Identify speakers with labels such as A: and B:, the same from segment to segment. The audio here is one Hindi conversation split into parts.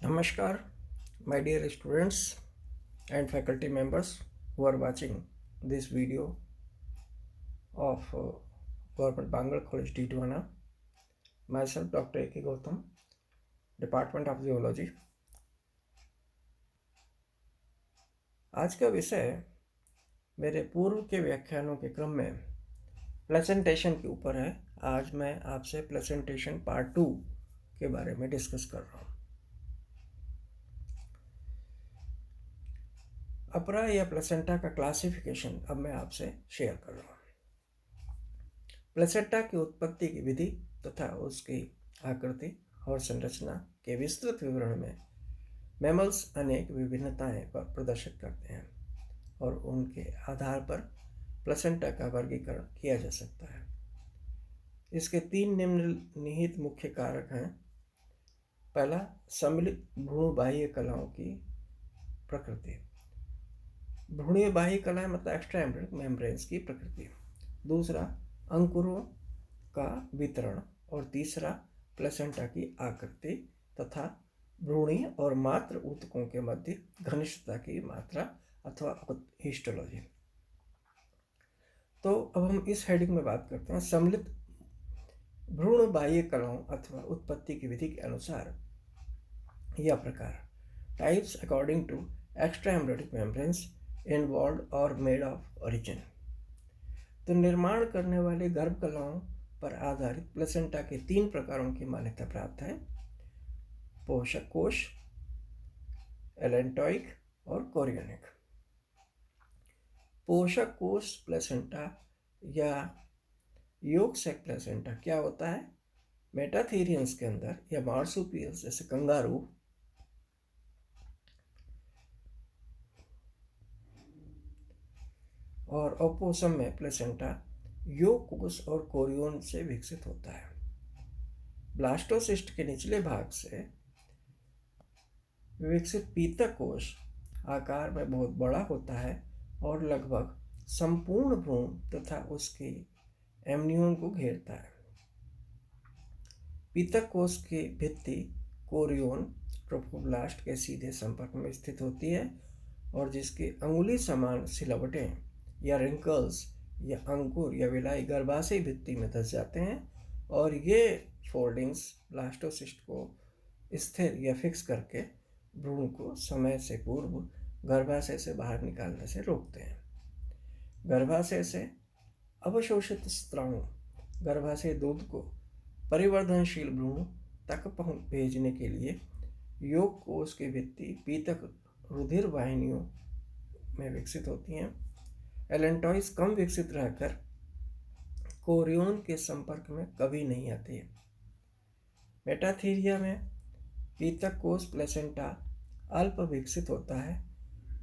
A: Namaskar, my dear students and faculty members who are watching this video of Government Bangalore College Didwana. Myself, Dr. A.K. Gautam, Department of Zoology. आज का विषय मेरे पूर्व के व्याख्यानों के क्रम में प्लेसेंटेशन के ऊपर है। आज मैं आपसे प्लेसेंटेशन पार्ट 2 के बारे में डिस्कस कर रहा हूँ। अपरा या प्लेसेंटा का क्लासिफिकेशन अब मैं आपसे शेयर कर रहा हूँ। प्लेसेंटा की उत्पत्ति की विधि तथा उसकी आकृति और संरचना के विस्तृत विवरण में मैमल्स अनेक विभिन्नताएं प्रदर्शित करते हैं और उनके आधार पर प्लेसेंटा का वर्गीकरण किया जा सकता है। इसके 3 निम्नलिखित मुख्य कारक हैं। पहला, सम्मिलित भ्रूणबाह्य कलाओं की प्रकृति। भ्रूणीय बाह्य कलाएं मतलब एक्स्ट्रा एम्ब्रियोनिक मेम्ब्रेन्स की प्रकृति। दूसरा, अंकुरों का वितरण। और तीसरा, प्लेसेंटा की आकृति तथा भ्रूणीय और मात्र ऊतकों के मध्य घनिष्ठता की मात्रा अथवा हिस्टोलॉजी। तो अब हम इस हेडिंग में बात करते हैं सम्मिलित भ्रूण बाह्य कलाओं अथवा उत्पत्ति की विधि के अनुसार यह प्रकार। Types according to extra embryonic membranes involved और मेड ऑफ ओरिजिन। तो निर्माण करने वाले गर्भ कलाओं पर आधारित प्लेसेंटा के 3 प्रकारों की मान्यता प्राप्त है: पोषक कोश, एलेंटोइक और कोरियोनिक। पोषक कोश प्लेसेंटा या योग सैक प्लेसेंटा क्या होता है? मेटाथेरियंस के अंदर या मार्सुपियल्स जैसे कंगारू और ओपोसम में प्लेसेंटा योग कोश और कोरियोन से विकसित होता है। ब्लास्टोसिस्ट के निचले भाग से विकसित पीतक कोश आकार में बहुत बड़ा होता है और लगभग संपूर्ण भ्रूण तथा उसके एम्नियोन को घेरता है। पीतक कोश की भित्ति कोरियोन ट्रोफोब्लास्ट के सीधे संपर्क में स्थित होती है और जिसके अंगुली समान सिलवटें या रिंकल्स या अंकुर या विलाई गर्भाशय भित्ति में धस जाते हैं और ये फोल्डिंग्स ब्लास्टोसिस्ट को स्थिर या फिक्स करके भ्रूण को समय से पूर्व गर्भाशय से बाहर निकालने से रोकते हैं। गर्भाशय से अवशोषित स्त्राव गर्भाशय दूध को परिवर्धनशील भ्रूण तक भेजने के लिए योग कोश की भित्ति पीतक रुधिर वाहिनियों में विकसित होती हैं। एलेंटॉइस कम विकसित रहकर कोरियोन के संपर्क में कभी नहीं आती है। मेटाथीरिया में पीतक कोश प्लेसेंटा अल्प विकसित होता है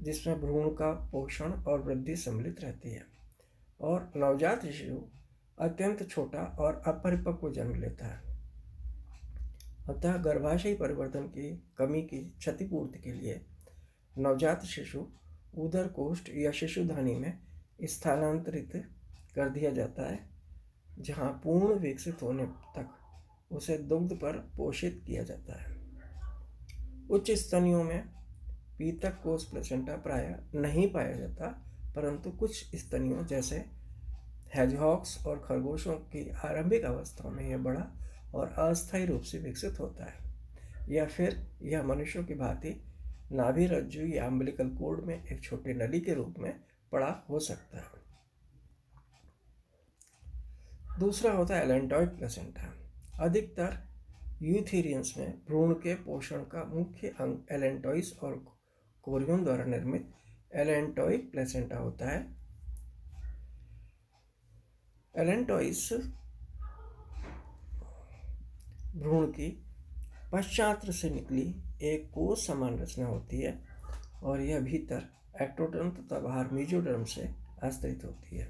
A: जिसमें भ्रूण का पोषण और वृद्धि सम्मिलित रहती है और नवजात शिशु अत्यंत छोटा और अपरिपक्व जन्म लेता है। अतः गर्भाशयी परिवर्तन की कमी की क्षतिपूर्ति के लिए नवजात शिशु उदर कोष्ठ या शिशुधानी में स्थानांतरित कर दिया जाता है जहां पूर्ण विकसित होने तक उसे दुग्ध पर पोषित किया जाता है। उच्च स्तनियों में पीतक कोश प्लेसेंटा प्रायः नहीं पाया जाता, परंतु कुछ स्तनियों जैसे हेजहॉग्स और खरगोशों की आरंभिक अवस्था में यह बड़ा और अस्थायी रूप से विकसित होता है या फिर यह मनुष्यों की भांति नाभि रज्जु या अम्बिलिकल कोर्ड में एक छोटे नली के रूप में बड़ा हो सकता है। दूसरा होता है एलेंटॉइक प्लेसेंटा। अधिकतर यूथेरियंस में भ्रूण के पोषण का मुख्य अंग एलेंटॉइस और कोरियोन द्वारा निर्मित एलेंटॉइक प्लेसेंटा होता है। एलेंटॉइस भ्रूण की पश्चात्र से निकली एक कोश समान रचना होती है और यह भीतर एक्टोडर्म तथा बाहर मेसोडर्म से आश्रित होती है।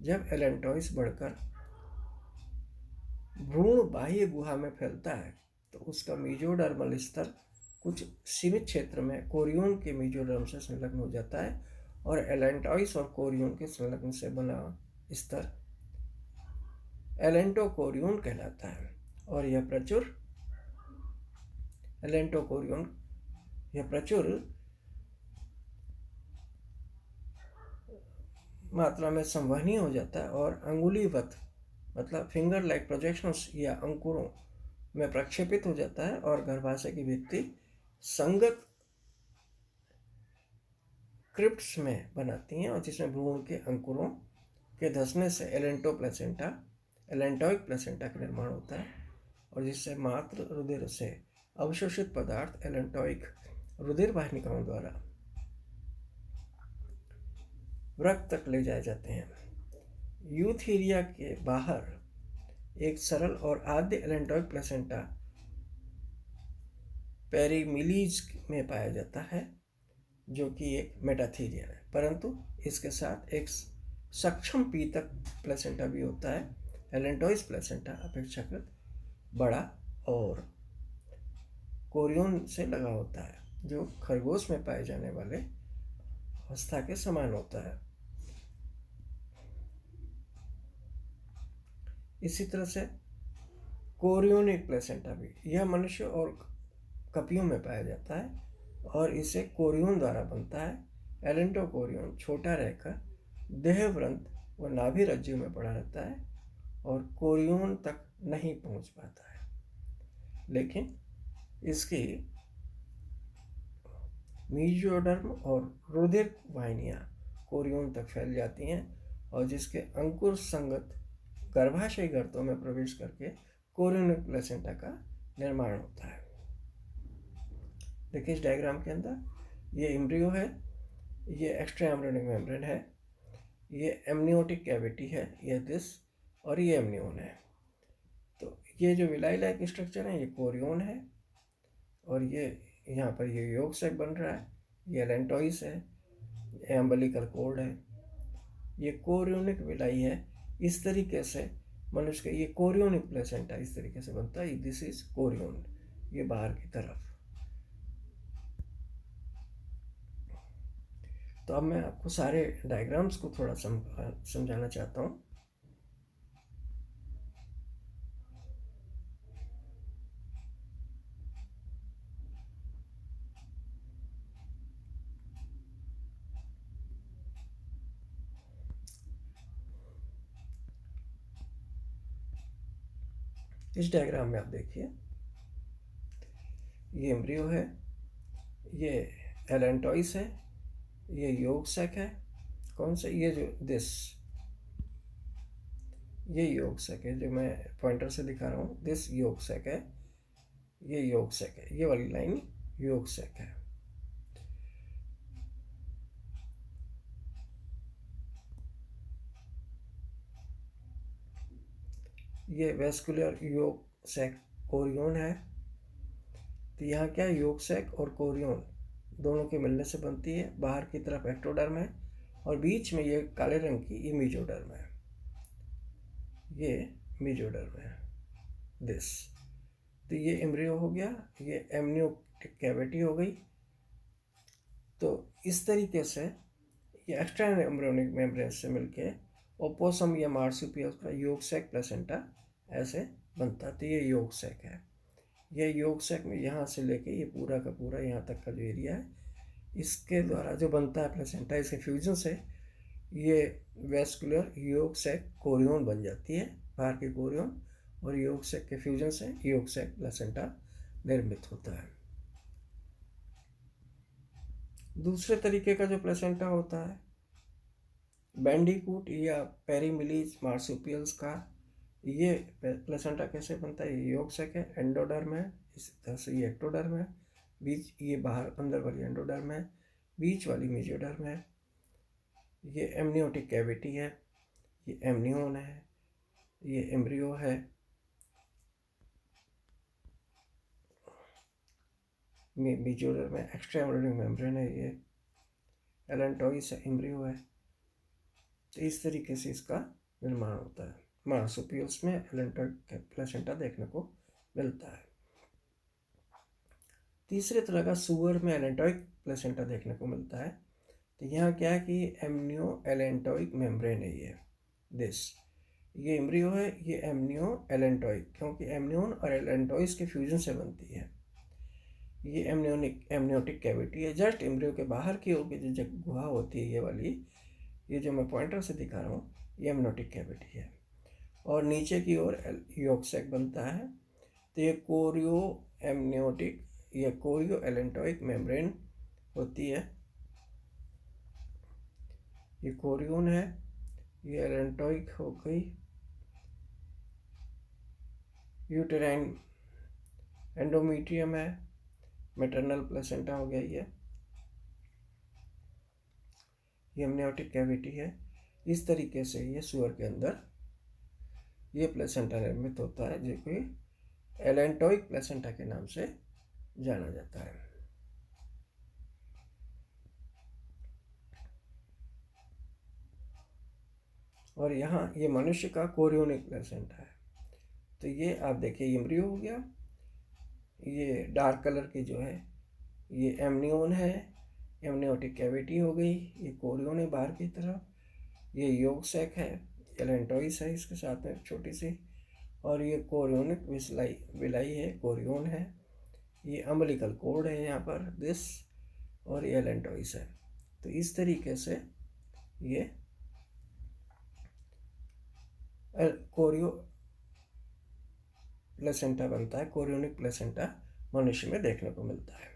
A: जब एलेंटॉइस बढ़कर भ्रूण बाह्य गुहा में फैलता है तो उसका मेसोडर्मल स्तर कुछ सीमित क्षेत्र में कोरियोन के मेसोडर्म से संलग्न हो जाता है और एलेंटॉइस और कोरियोन के संलग्न से बना स्तर एलेंटोकोरियोन कहलाता है और यह प्रचुर एलेंटोकोरियन यह प्रचुर मात्रा में संवहनीय हो जाता है और अंगुलीवत मतलब फिंगर लाइक प्रोजेक्शंस या अंकुरों में प्रक्षेपित हो जाता है और गर्भाशय की भित्ति संगत क्रिप्ट्स में बनाती हैं और जिसमें भ्रूण के अंकुरों के धंसने से एलेंटोइक प्लेसेंटा का निर्माण होता है और जिससे मातृ रुधिर से अवशोषित पदार्थ एलेंटोइक रुधिर वाहिनिकाओं द्वारा रक्त तक ले जाए जाते हैं। यूथीरिया के बाहर एक सरल और आद्य एलेंटोइक प्लेसेंटा पेरीमिलीज में पाया जाता है जो कि एक मेटाथीरियन है, परंतु इसके साथ एक सक्षम पीतक प्लेसेंटा भी होता है। एलेंटोइस प्लेसेंटा अपेक्षाकृत बड़ा और कोरियन से लगा होता है जो खरगोश में पाए जाने वाले अवस्था के समान होता है। इसी तरह से कोरियोनिक प्लेसेंटा भी यह मनुष्य और कपियों में पाया जाता है और इसे कोरियन द्वारा बनता है। एलेंटोकोरियन छोटा रहकर देहव्रंत व नाभि रज्जु में पड़ा रहता है और कोरियन तक नहीं पहुंच पाता है, लेकिन इसकी मीजोडर्म और रुधिर वाहिनियां कोरियन तक फैल जाती हैं और जिसके अंकुर संगत गर्भाशय गर्तों में प्रवेश करके कोरियोनिक प्लेसेंटा का निर्माण होता है। देखिए इस डायग्राम के अंदर ये एम्ब्रियो है, ये एक्स्ट्रा एम्ब्रियोनिक मेम्ब्रेन है, ये एमनियोटिक कैविटी है, ये दिस और ये एमनियोन है। तो ये जो विलाई लाइक स्ट्रक्चर है ये कोरियोन है और ये यहाँ पर ये योग सेक बन रहा है, ये एलेंटोइस है, एम्बलिकल कोर्ड है, ये कोरियोनिक विलाई है। इस तरीके से मनुष्य के ये कोरियोनिक प्लेसेंटा इस तरीके से बनता है। दिस इज कोरियोन, ये बाहर की तरफ। तो अब मैं आपको सारे डायग्राम्स को थोड़ा समझाना चाहता हूँ। इस डायग्राम में आप देखिए ये एम्ब्रियो है, ये एलेंटोइस है, ये योग सेक है। कौन सा? ये जो ये योग सेक है जो मैं पॉइंटर से दिखा रहा हूँ। दिस योग सेक है, ये योग सेक है, ये वाली लाइन योग सेक है। ये वेस्कुलर योग सेक कोरियोन है। तो यहाँ क्या योग सेक और कोरियोन दोनों के मिलने से बनती है। बाहर की तरफ एक्टोडर्म है और बीच में ये काले रंग की ये मीजोडर्म है, ये मीजोडर्म है दिस। तो ये एम्ब्रियो हो गया, ये एमनियोटिक कैविटी हो गई। तो इस तरीके से ये एक्स्ट्रा एम्ब्रियोनिक मेम्ब्रेन से मिलके ओपोसम या मार्सुपियस का योग सेक प्लेसेंटा ऐसे बनता। तो ये योग सेक है। ये योग सेक में यहाँ से लेके ये पूरा का पूरा यहाँ तक का जो एरिया है इसके द्वारा जो बनता है प्लेसेंटा, इसके फ्यूजन से ये वेस्कुलर योग सेक कोरियोन बन जाती है, बाहर की कोरियोन, और योग सेक के फ्यूजन से योग सेक प्लेसेंटा निर्मित होता है। दूसरे तरीके का जो प्लेसेंटा होता है बैंडिकूट या पेरीमिलीज मार्सुपियल्स का, ये प्लेसेंटा कैसे बनता है? ये योग सेक है, एंडोडर्म है, इस तरह से ये एक्टोडर्म है, बीच ये बाहर अंदर वाली एंडोडर्म है, बीच वाली मेजोडर्म है, ये एमनियोटिक कैविटी है, ये एमनियोन है, ये एम्ब्रियो है, मेजोडर्म में एक्स्ट्रा एम्ब्रियोनिक मेम्ब्रेन है, ये एलेंटोइस है, एम्ब्रियो है। तो इस तरीके से इसका निर्माण होता है। मार्सुपियल्स में एलेंटोइक प्लेसेंटा देखने को मिलता है। तीसरे तरह का सुअर में एलेंटोइक प्लेसेंटा देखने को मिलता है। तो यहाँ क्या है कि एमनियो एलेंटोइक मेम्ब्रेन है ये दिस, ये एम्ब्रियो है, ये एमनियो एलेंटोइक, क्योंकि एमनियोन और एलेंटोइस के फ्यूजन से बनती है। ये एमनियोटिक कैविटी है। जस्ट एम्ब्रियो के बाहर की ओर की जो गुहा होती है ये वाली, ये जो मैं पॉइंटर से दिखा रहा हूँ, ये एमनियोटिक कैविटी है। और नीचे की ओर यॉर्क सैक बनता है। तो ये कोरियो एमनियोटिक या कोरियो एलेंटोइक मेम्ब्रेन होती है। ये कोरियोन है, ये एलेंटोइक हो गई, यूटेराइन एंडोमीट्रियम है, मैटरनल प्लेसेंटा हो गया ये एमनियोटिक कैविटी है। इस तरीके से ये सुअर के अंदर ये प्लेसेंटा निर्मित होता है, जो कि एलेंटोइक प्लेसेंटा के नाम से जाना जाता है। और यहाँ ये मनुष्य का कोरियोनिक प्लेसेंटा है। तो ये आप देखिए एम्ब्रियो हो गया, ये डार्क कलर की जो है ये एमनियोन है, एमनियोटिक कैविटी हो गई, ये कोरियोन है बाहर की तरफ, ये यॉर्क सैक है, एलेंटोइस है इसके साथ में छोटी सी, और ये कोरियोनिक विलाई है, कोरियोन है, ये अम्बिलिकल कोड है यहाँ पर दिस, और ये एलेंटोइस है। तो इस तरीके से ये कोरियो प्लेसेंटा बनता है, कोरियोनिक प्लेसेंटा मनुष्य में देखने को मिलता है।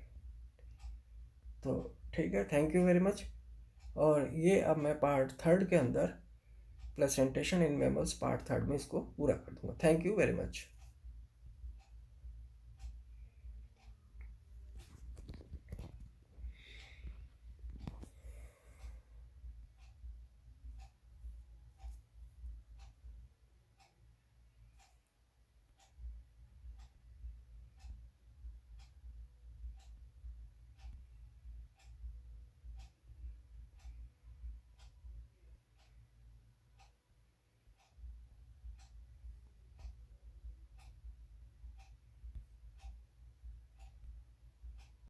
A: तो ठीक है, थैंक यू वेरी मच। और ये अब मैं पार्ट 3 के अंदर प्लेसेंटेशन इन मैमल्स पार्ट 3 में इसको पूरा कर दूंगा। Thank you very much.